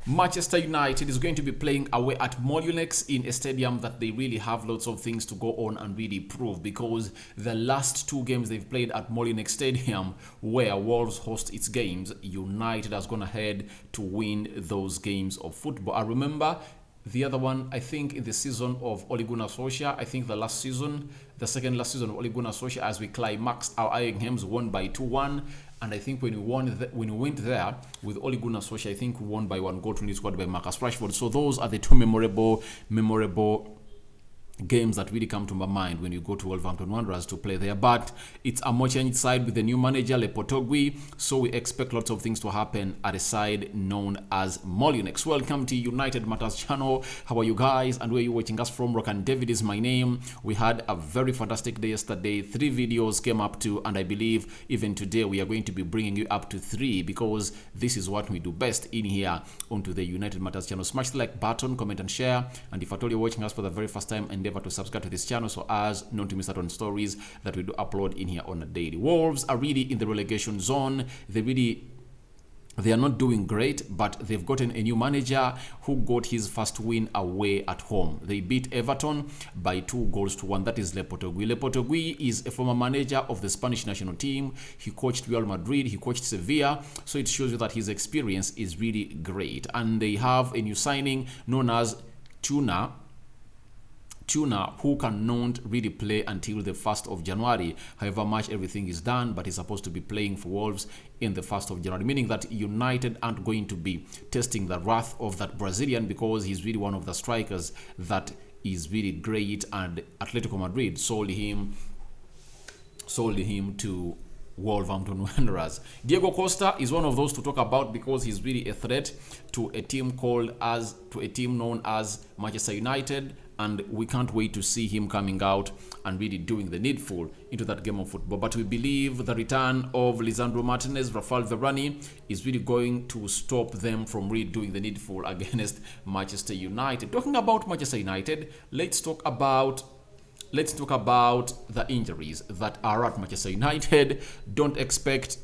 Manchester United is going to be playing away at Molineux in a stadium that they really have lots of things to go on and really prove, because the last two games they've played at Molineux Stadium, where Wolves host its games, United has gone ahead to win those games of football. I remember the other one, I think, in the season of Ole Gunnar Solskjaer, I think the second last season of Ole Gunnar Solskjaer, as we climaxed, our Iron Hams won by 2-1. And I think when we went there with Ole Gunnar Solskjaer, I think we won by 1 goal to nil, scored by Marcus Rashford. So those are the two memorable games that really come to my mind when you go to Wolverhampton Wanderers to play there. But it's a more changed side with the new manager, Lepotogui, so we expect lots of things to happen at a side known as Molineux. Welcome to United Matters channel. How are you guys, and where are you watching us from? Rock and David is my name. We had a very fantastic day yesterday. 3 videos came up to, and I believe even today we are going to be bringing you up to 3, because this is what we do best in here onto the United Matters channel. Smash the like button, comment and share, and if at all you're watching us for the very first time, endeavor to subscribe to this channel so as not to miss out on stories that we do upload in here on a daily. Wolves are really in the relegation zone. They are not doing great, but they've gotten a new manager who got his first win away at home. They beat Everton by 2-1. That is Lepotogui. Lepotogui is a former manager of the Spanish national team. He coached Real Madrid, he coached Sevilla, so it shows you that his experience is really great. And they have a new signing known as Tuna, who cannot really play until the 1st of January. However much everything is done, but he's supposed to be playing for Wolves in the 1st of January, meaning that United aren't going to be testing the wrath of that Brazilian, because he's really one of the strikers that is really great, and Atletico Madrid sold him to Wolverhampton Wanderers. Diego Costa is one of those to talk about, because he's really a threat to a team known as Manchester United, and we can't wait to see him coming out and really doing the needful into that game of football. But we believe the return of Lisandro Martinez, Rafael Varane, is really going to stop them from really doing the needful against Manchester United. Talking about Manchester United, let's talk about the injuries that are at Manchester United. Don't expect.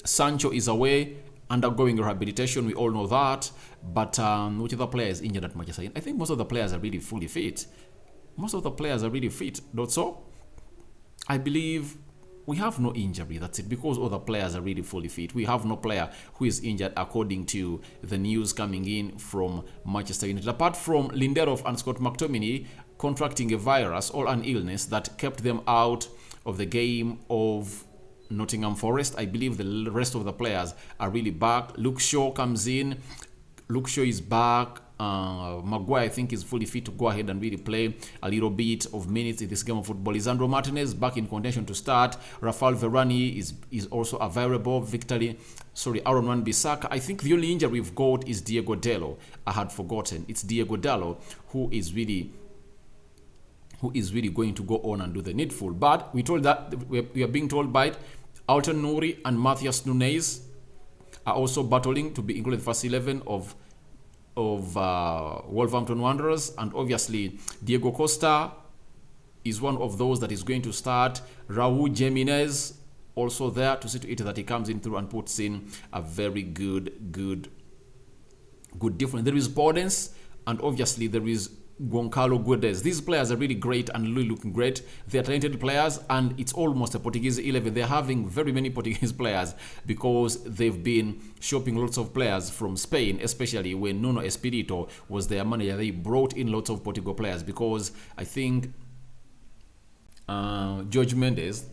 Sancho is away, undergoing rehabilitation. We all know that. But which other player is injured at Manchester United? I think most of the players are really fully fit. Not so? I believe we have no injury. That's it, because all the players are really fully fit. We have no player who is injured, according to the news coming in from Manchester United, apart from Lindelof and Scott McTominay contracting a virus or an illness that kept them out of the game of Nottingham Forest. I believe the rest of the players are really back. Luke Shaw comes in. Luke Shaw is back. Maguire, I think, is fully fit to go ahead and really play a little bit of minutes in this game of football. Lisandro Martinez back in contention to start. Rafael Varane is also available. Aaron Wan-Bissaka. I think the only injury we've got is Diego Dallo. I had forgotten. It's Diego Dallo who is really going to go on and do the needful. But we are being told by Alton Nouri and Matthias Nunes are also battling to be included in the first 11 of Wolverhampton Wanderers, and obviously Diego Costa is one of those that is going to start. Raul Jimenez also there to see to it that he comes in through and puts in a very good difference. There is Podence, and obviously there is Goncalo Guedes. These players are really great and really looking great. They are talented players, and it's almost a Portuguese 11. They're having very many Portuguese players because they've been shopping lots of players from Spain, especially when Nuno Espirito was their manager. They brought in lots of Portugal players because I think Jorge Mendes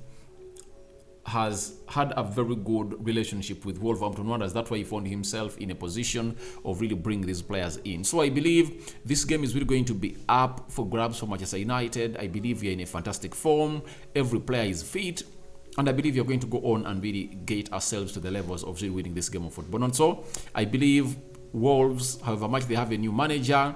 has had a very good relationship with Wolverhampton Wanderers. That's why he found himself in a position of really bringing these players in. So I believe this game is really going to be up for grabs for Manchester United. I believe we are in a fantastic form. Every player is fit. And I believe we are going to go on and really get ourselves to the levels of really winning this game of football. And so I believe Wolves, however much they have a new manager,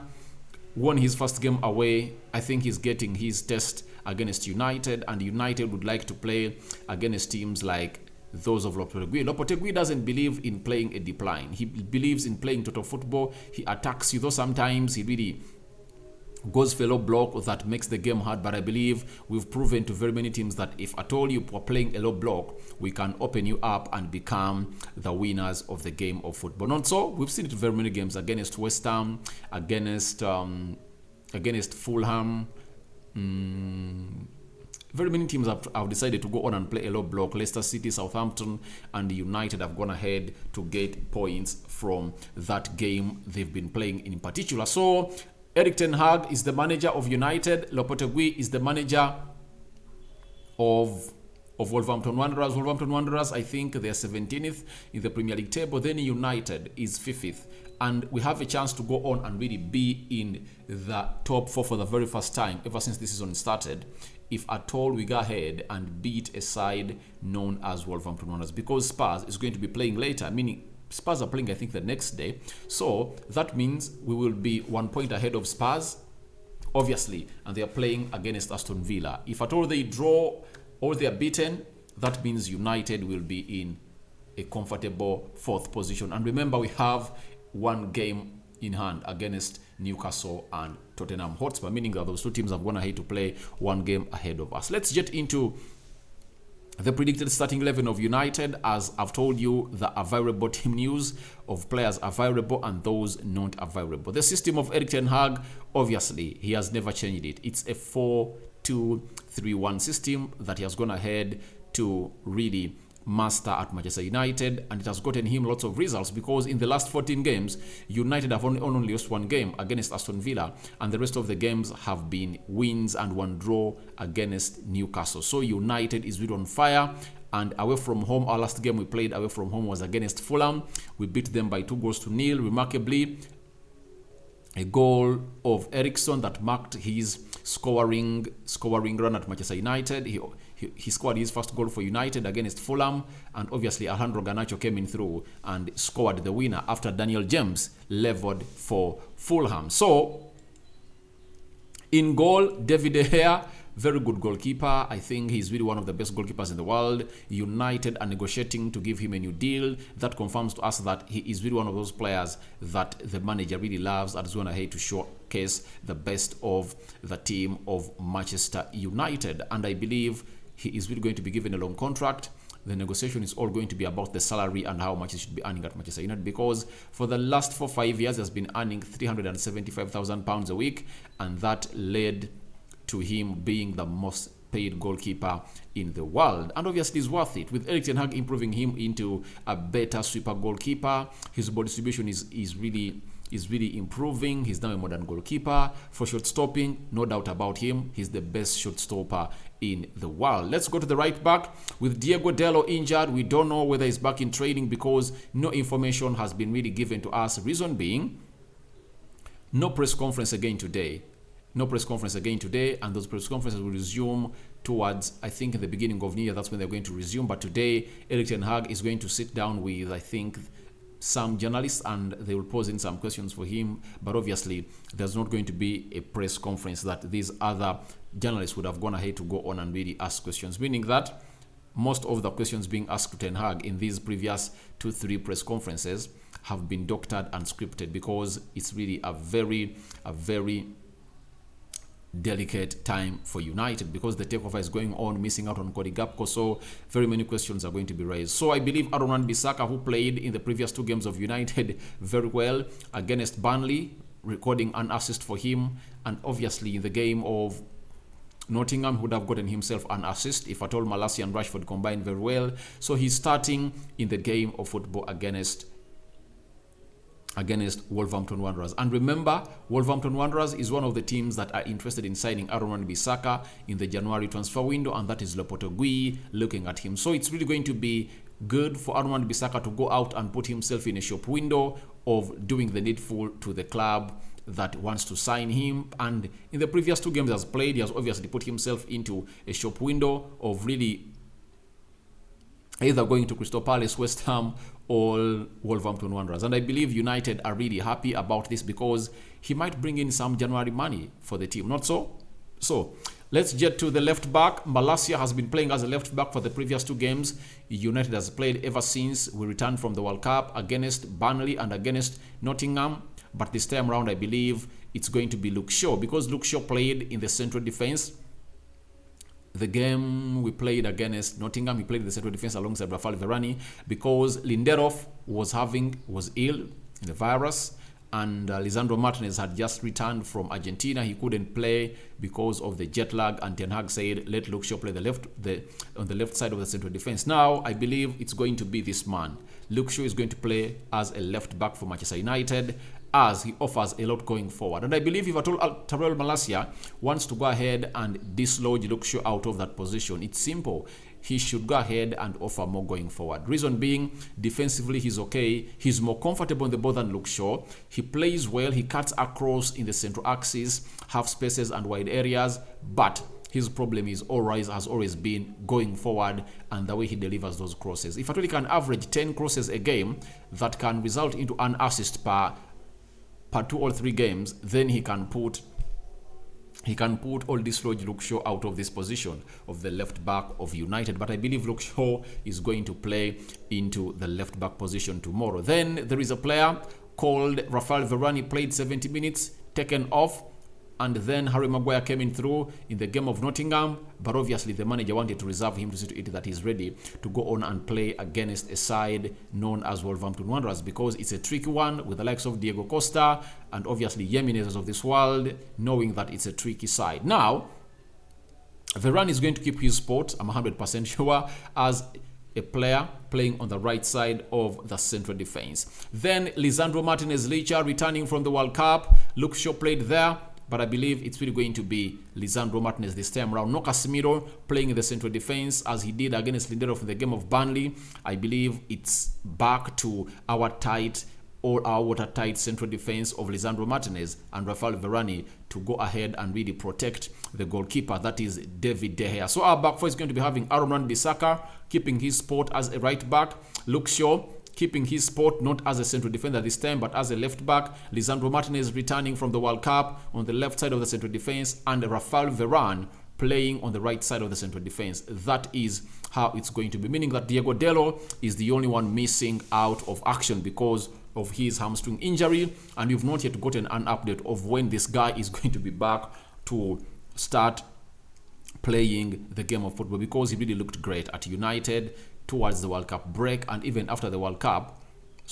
won his first game away. I think he's getting his test against United, and United would like to play against teams like those of Lopetegui. Lopetegui doesn't believe in playing a deep line. He believes in playing total football. He attacks you, though sometimes he really goes for a low block that makes the game hard, but I believe we've proven to very many teams that if at all you are playing a low block, we can open you up and become the winners of the game of football. Not so, we've seen it in very many games against West Ham, against Fulham. Very many teams have decided to go on and play a low block. Leicester City, Southampton, and United have gone ahead to get points from that game they've been playing in particular. So Erik ten Hag is the manager of United. Lopetegui is the manager of Wolverhampton Wanderers. Wolverhampton Wanderers, I think they're 17th in the Premier League table. Then United is 5th. And we have a chance to go on and really be in the top 4 for the very first time ever since this season started, if at all we go ahead and beat a side known as Wolverhampton Wanderers, because Spurs is going to be playing later, meaning Spurs are playing, I think, the next day. So that means we will be 1 point ahead of Spurs, obviously, and they are playing against Aston Villa. If at all they draw or they are beaten, that means United will be in a comfortable 4th position. And remember, we have one game in hand against Newcastle and Tottenham Hotspur, meaning that those two teams have gone ahead to play one game ahead of us. Let's get into the predicted starting 11 of United. As I've told you, the available team news of players available and those not available. The system of Erik ten Hag, obviously, he has never changed it. It's a 4-2-3-1 system that he has gone ahead to really master at Manchester United, and it has gotten him lots of results, because in the last 14 games, United have only lost one game against Aston Villa, and the rest of the games have been wins and one draw against Newcastle. So United is really on fire. And away from home, our last game we played away from home was against Fulham. We beat them by 2-0. Remarkably, a goal of Eriksen that marked his scoring run at Manchester United. He scored his first goal for United against Fulham, and obviously Alejandro Garnacho came in through and scored the winner after Daniel James leveled for Fulham. So in goal, David De Gea, very good goalkeeper. I think he's really one of the best goalkeepers in the world. United are negotiating to give him a new deal. That confirms to us that he is really one of those players that the manager really loves and is going ahead to showcase the best of the team of Manchester United. And I believe he is really going to be given a long contract. The negotiation is all going to be about the salary and how much he should be earning at Manchester United, because for the last 4-5 years he has been earning £375,000 a week, and that led to him being the most paid goalkeeper in the world. And obviously it's worth it, with Erik ten Hag improving him into a better sweeper goalkeeper. His ball distribution is really improving. He's now a modern goalkeeper. For shot stopping, no doubt about him, he's the best shot stopper in the world. Let's go to the right back. With Diego Dallo injured, we don't know whether he's back in training, because no information has been really given to us. Reason being, no press conference again today. No press conference again today, and those press conferences will resume towards, I think, in the beginning of New Year. That's when they're going to resume. But today, Erik ten Hag is going to sit down with, I think, some journalists, and they will pose in some questions for him. But obviously, there's not going to be a press conference that these other journalists would have gone ahead to go on and really ask questions, meaning that most of the questions being asked to ten Hag in these previous 2-3 press conferences have been doctored and scripted, because it's really a very delicate time for United, because the takeover is going on, missing out on Cody Gakpo, so very many questions are going to be raised. So I believe Aaron Wan-Bissaka, who played in the previous 2 games of United very well against Burnley, recording an assist for him, and obviously in the game of Nottingham, would have gotten himself an assist if at all Malacia and Rashford combined very well. So he's starting in the game of football against Wolverhampton Wanderers. And remember, Wolverhampton Wanderers is one of the teams that are interested in signing Aaron Wan-Bissaka in the January transfer window, and that is Lopetegui looking at him. So it's really going to be good for Aaron Wan-Bissaka to go out and put himself in a shop window of doing the needful to the club that wants to sign him. And in the previous 2 games he has played, he has obviously put himself into a shop window of really either going to Crystal Palace, West Ham, or Wolverhampton Wanderers. And I believe United are really happy about this, because he might bring in some January money for the team. Not so? So let's get to the left back. Malacia has been playing as a left back for the previous 2 games. United has played ever since we returned from the World Cup against Burnley and against Nottingham. But this time around, I believe it's going to be Luke Shaw, because Luke Shaw played in the central defense. The game we played against Nottingham, he played in the central defense alongside Rafael Varane, because Lindelof was ill in the virus, and Lisandro Martinez had just returned from Argentina. He couldn't play because of the jet lag, and Ten Hag said, let Luke Shaw play on the left side of the central defense. Now, I believe it's going to be this man. Luke Shaw is going to play as a left back for Manchester United, as he offers a lot going forward. And I believe if at all Tyrell Malacia wants to go ahead and dislodge Luke Shaw out of that position, it's simple. He should go ahead and offer more going forward. Reason being, defensively he's okay. He's more comfortable on the ball than Luke Shaw. He plays well. He cuts across in the central axis, half spaces and wide areas. But his problem has always been going forward and the way he delivers those crosses. If at all he can average 10 crosses a game, that can result into an assist per 2 or 3 games, then he can put or dislodge Luke Shaw out of this position of the left back of United. But I believe Luke Shaw is going to play into the left back position tomorrow. Then there is a player called Rafael Varane, played 70 minutes, taken off, and then Harry Maguire came in through in the game of Nottingham, but obviously the manager wanted to reserve him to see to it that he's ready to go on and play against a side known as Wolverhampton Wanderers, because it's a tricky one with the likes of Diego Costa and obviously Jimenez of this world, knowing that it's a tricky side. Now, Varane is going to keep his spot, I'm 100% sure, as a player playing on the right side of the central defense. Then Lisandro Martinez Licha returning from the World Cup. Luke Shaw played there, but I believe it's really going to be Lisandro Martinez this time around. No Casemiro playing in the central defense as he did against Lindelof in the game of Burnley. I believe it's back to our watertight central defense of Lisandro Martinez and Rafael Varane to go ahead and really protect the goalkeeper, that is David De Gea. So our back four is going to be having Aaron Wan-Bissaka keeping his spot as a right back, Luke Shaw keeping his spot not as a central defender this time but as a left back, Lisandro Martinez returning from the World Cup on the left side of the central defense, and Rafael Varane playing on the right side of the central defense. That is how it's going to be, meaning that Diego Delo is the only one missing out of action because of his hamstring injury, and you've not yet gotten an update of when this guy is going to be back to start playing the game of football, because he really looked great at United towards the World Cup break, and even after the World Cup,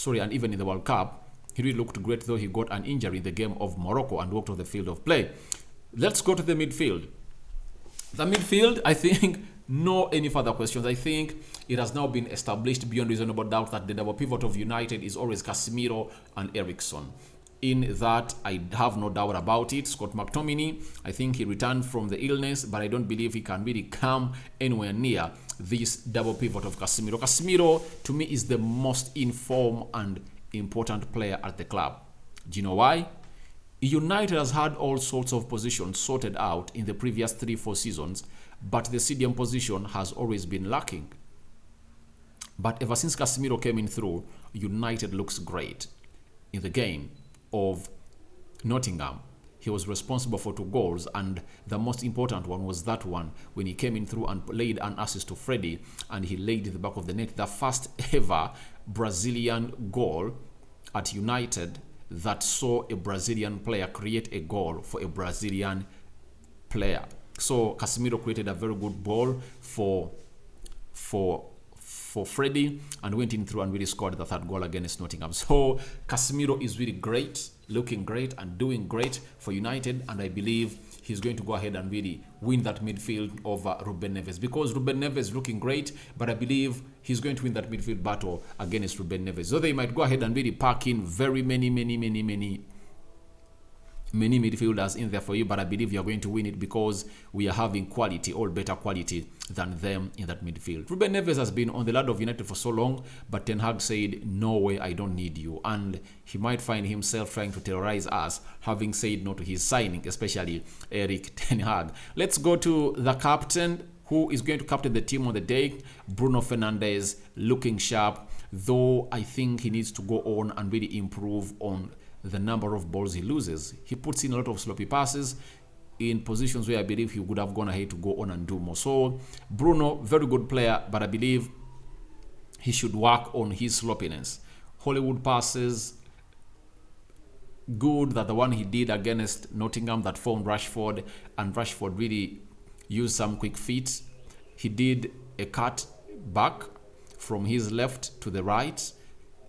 and even in the World Cup, he really looked great, though he got an injury in the game of Morocco and walked off the field of play. Let's go to the midfield. The midfield, I think, no any further questions. I think it has now been established beyond reasonable doubt that the double pivot of United is always Casemiro and Eriksen. In that, I have no doubt about it. Scott McTominay, I think he returned from the illness, but I don't believe he can really come anywhere near this double pivot of Casemiro. Casemiro, to me, is the most informed and important player at the club. Do you know why? United has had all sorts of positions sorted out in the previous 3-4 seasons, but the CDM position has always been lacking. But ever since Casemiro came in through, United looks great. In the game of Nottingham, he was responsible for 2 goals, and the most important one was that one when he came in through and laid an assist to Freddie, and he laid in the back of the net, the first ever Brazilian goal at United that saw a Brazilian player create a goal for a Brazilian player. So Casemiro created a very good ball for Freddie and went in through and really scored the 3rd goal against Nottingham. So Casemiro is really great, looking great and doing great for United, and I believe he's going to go ahead and really win that midfield over Ruben Neves, because Ruben Neves is looking great, but I believe he's going to win that midfield battle against Ruben Neves. So they might go ahead and really pack in very many midfielders in there for you, but I believe you're going to win it because we are having quality, all better quality than them in that midfield. Ruben Neves has been on the ladder of United for so long, but Ten Hag said, no way, I don't need you. And he might find himself trying to terrorize us, having said no to his signing, especially Erik Ten Hag. Let's go to the captain, who is going to captain the team on the day. Bruno Fernandes, looking sharp, though I think he needs to go on and really improve on the number of balls he loses. He puts in a lot of sloppy passes in positions where I believe he would have gone ahead to go on and do more. So Bruno, very good player, but I believe he should work on his sloppiness. Hollywood passes, good than the one he did against Nottingham that found Rashford, and Rashford really used some quick feet. He did a cut back from his left to the right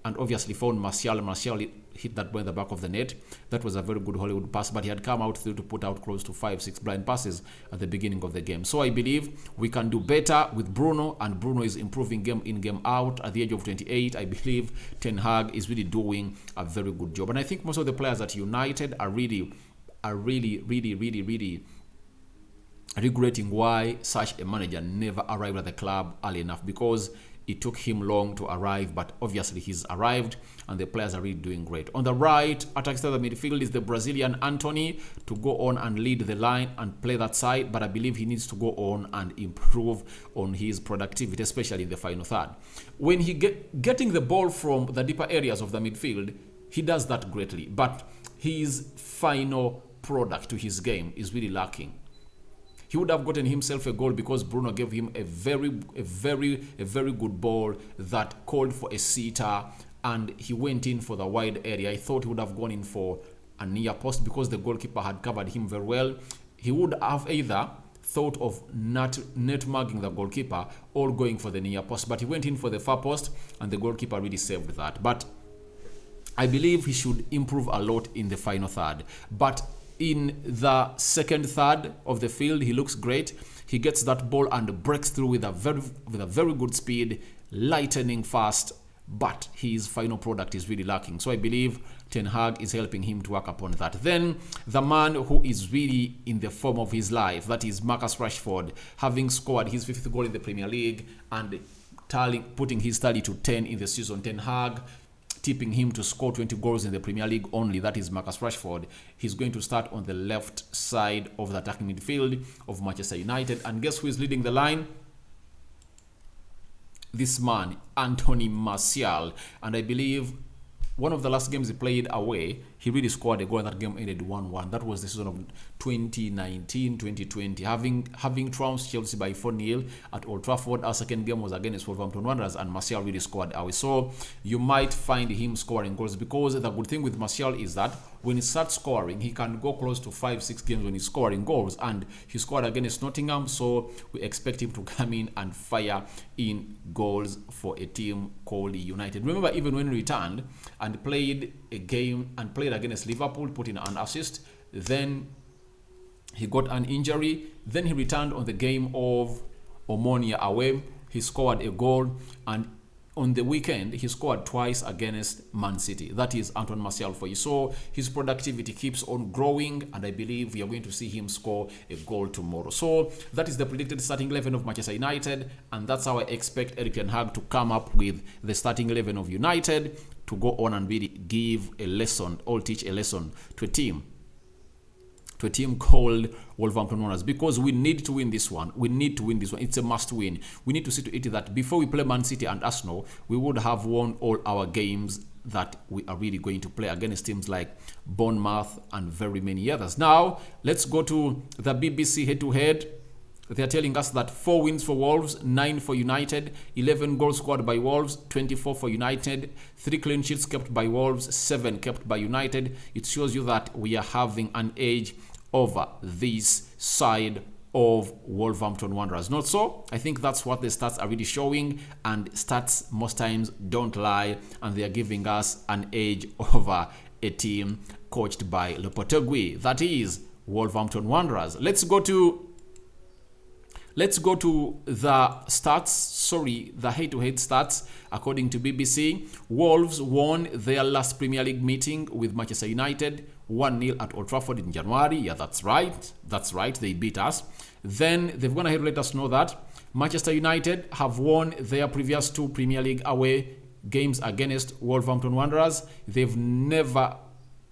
and obviously found Martial. Martial hit that ball in the back of the net. That was a very good Hollywood pass, but he had come out through to put out close to 5-6 blind passes at the beginning of the game. So I believe we can do better with Bruno, and Bruno is improving game in, game out. At the age of 28, I believe Ten Hag is really doing a very good job. And I think most of the players at United are really regretting why such a manager never arrived at the club early enough, because it took him long to arrive, but obviously he's arrived and the players are really doing great. On the right, attacking the midfield is the Brazilian Antony to go on and lead the line and play that side, but I believe he needs to go on and improve on his productivity, especially in the final third. When he getting the ball from the deeper areas of the midfield, he does that greatly, but his final product to his game is really lacking. He would have gotten himself a goal because Bruno gave him a very good ball that called for a sitter, and he went in for the wide area. I thought he would have gone in for a near post because the goalkeeper had covered him very well. He would have either thought of net marking the goalkeeper or going for the near post, but he went in for the far post and the goalkeeper really saved that. But I believe he should improve a lot in the final third. But in the second third of the field, he looks great. He gets that ball and breaks through with a very good speed, lightning fast, but his final product is really lacking. So I believe Ten Hag is helping him to work upon that. Then the man who is really in the form of his life, that is Marcus Rashford, having scored his 5th goal in the Premier League and putting his tally to 10 in the season. Ten Hag tipping him to score 20 goals in the Premier League only. That is Marcus Rashford. He's going to start on the left side of the attacking midfield of Manchester United. And guess who is leading the line? This man, Anthony Martial. And I believe one of the last games he played away, he really scored a goal, and that game ended 1-1. That was the season of 2019-2020. Having trounced Chelsea by 4-0 at Old Trafford. Our second game was against Wolverhampton Wanderers, and Martial really scored away. So you might find him scoring goals, because the good thing with Martial is that when he starts scoring, he can go close to 5-6 games when he's scoring goals, and he scored against Nottingham, so we expect him to come in and fire in goals for a team called United. Remember, even when he returned and played a game and played against Liverpool, put in an assist, then he got an injury, then he returned on the game of Omonia away, he scored a goal, and on the weekend, he scored twice against Man City. That is Anthony Martial for you. So his productivity keeps on growing, and I believe we are going to see him score a goal tomorrow. So that is the predicted starting 11 of Manchester United, and that's how I expect Erik ten Hag to come up with the starting 11 of United to go on and really give a lesson or teach a lesson to a team called Wolverhampton Wanderers, because we need to win this one. We need to win this one. It's a must win. We need to see to it that before we play Man City and Arsenal, we would have won all our games that we are really going to play against teams like Bournemouth and very many others. Now, let's go to the BBC head-to-head. They are telling us that 4 wins for Wolves, 9 for United, 11 goals scored by Wolves, 24 for United, 3 clean sheets kept by Wolves, 7 kept by United. It shows you that we are having an edge over this side of Wolverhampton Wanderers. Not so? I think that's what the stats are really showing, and stats most times don't lie, and they are giving us an edge over a team coached by Lopetegui. That is Wolverhampton Wanderers. Let's go to the stats, the head-to-head stats. According to BBC, Wolves won their last Premier League meeting with Manchester United 1-0 at Old Trafford in January. Yeah, that's right. They beat us. Then they've gone ahead to let us know that Manchester United have won their previous 2 Premier League away games against Wolverhampton Wanderers. They've never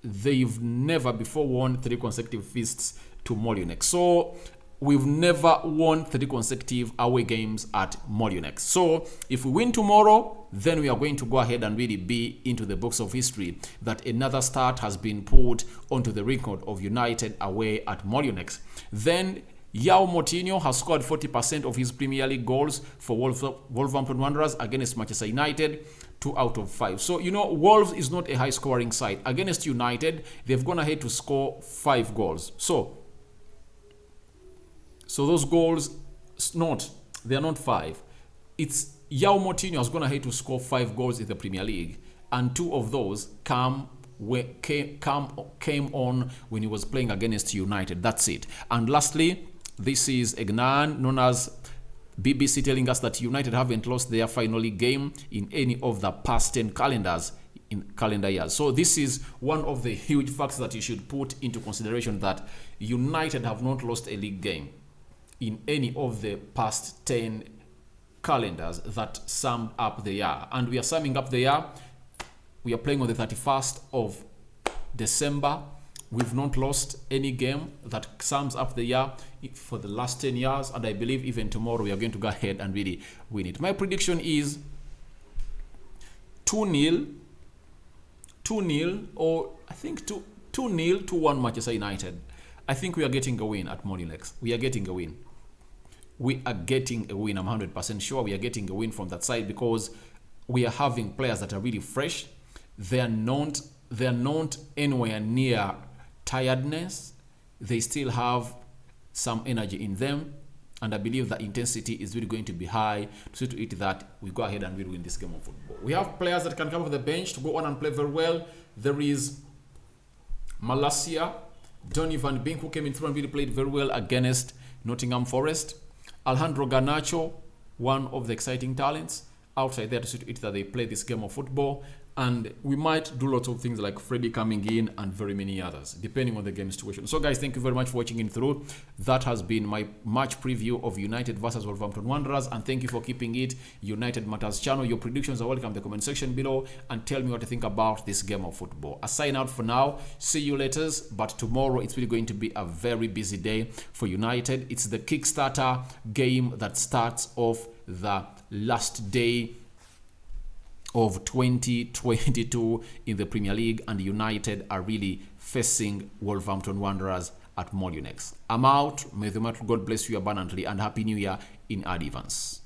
before won 3 consecutive feasts to Molineux. So we've never won 3 consecutive away games at Molineux. So if we win tomorrow, then we are going to go ahead and really be into the books of history that another start has been put onto the record of United away at Molineux. Then Yao Moutinho has scored 40% of his Premier League goals for Wolverhampton Wanderers against Manchester United. 2 out of 5. So, you know, Wolves is not a high-scoring side. Against United, they've gone ahead to score 5 goals. So those goals, they are not 5. It's Yao Moutinho has gone ahead to score 5 goals in the Premier League, and 2 of those came on when he was playing against United. That's it. And lastly, this is Egnan, known as BBC, telling us that United haven't lost their final league game in any of the past 10 calendar years. So this is one of the huge facts that you should put into consideration, that United have not lost a league game in any of the past 10 calendars that summed up the year. And we are summing up the year. We are playing on the 31st of December. We've not lost any game that sums up the year for the last 10 years. And I believe even tomorrow we are going to go ahead and really win it. My prediction is 2-0, or I think 2-0, 2-1 Manchester United. I think we are getting a win at Molyneux. We are getting a win. I'm 100% sure we are getting a win from that side, because we are having players that are really fresh. They're not anywhere near tiredness. They still have some energy in them, and I believe the intensity is really going to be high to see to it that we go ahead and we win this game of football. We have players that can come off the bench to go on and play very well. There is Malacia, Donny van Beek, who came in through and really played very well against Nottingham Forest. Alejandro Garnacho, one of the exciting talents outside there to see to it that they play this game of football. And we might do lots of things like Freddy coming in and very many others, depending on the game situation. So guys, thank you very much for watching in through. That has been my match preview of United versus Wolverhampton Wanderers. And thank you for keeping it United Matters channel. Your predictions are welcome in the comment section below, and tell me what you think about this game of football. I sign out for now. See you later. But tomorrow it's really going to be a very busy day for United. It's the Kickstarter game that starts off the last day of 2022 in the Premier League, and United are really facing Wolverhampton Wanderers at Molyneux. I'm out. May the mighty God bless you abundantly, and Happy New Year in advance.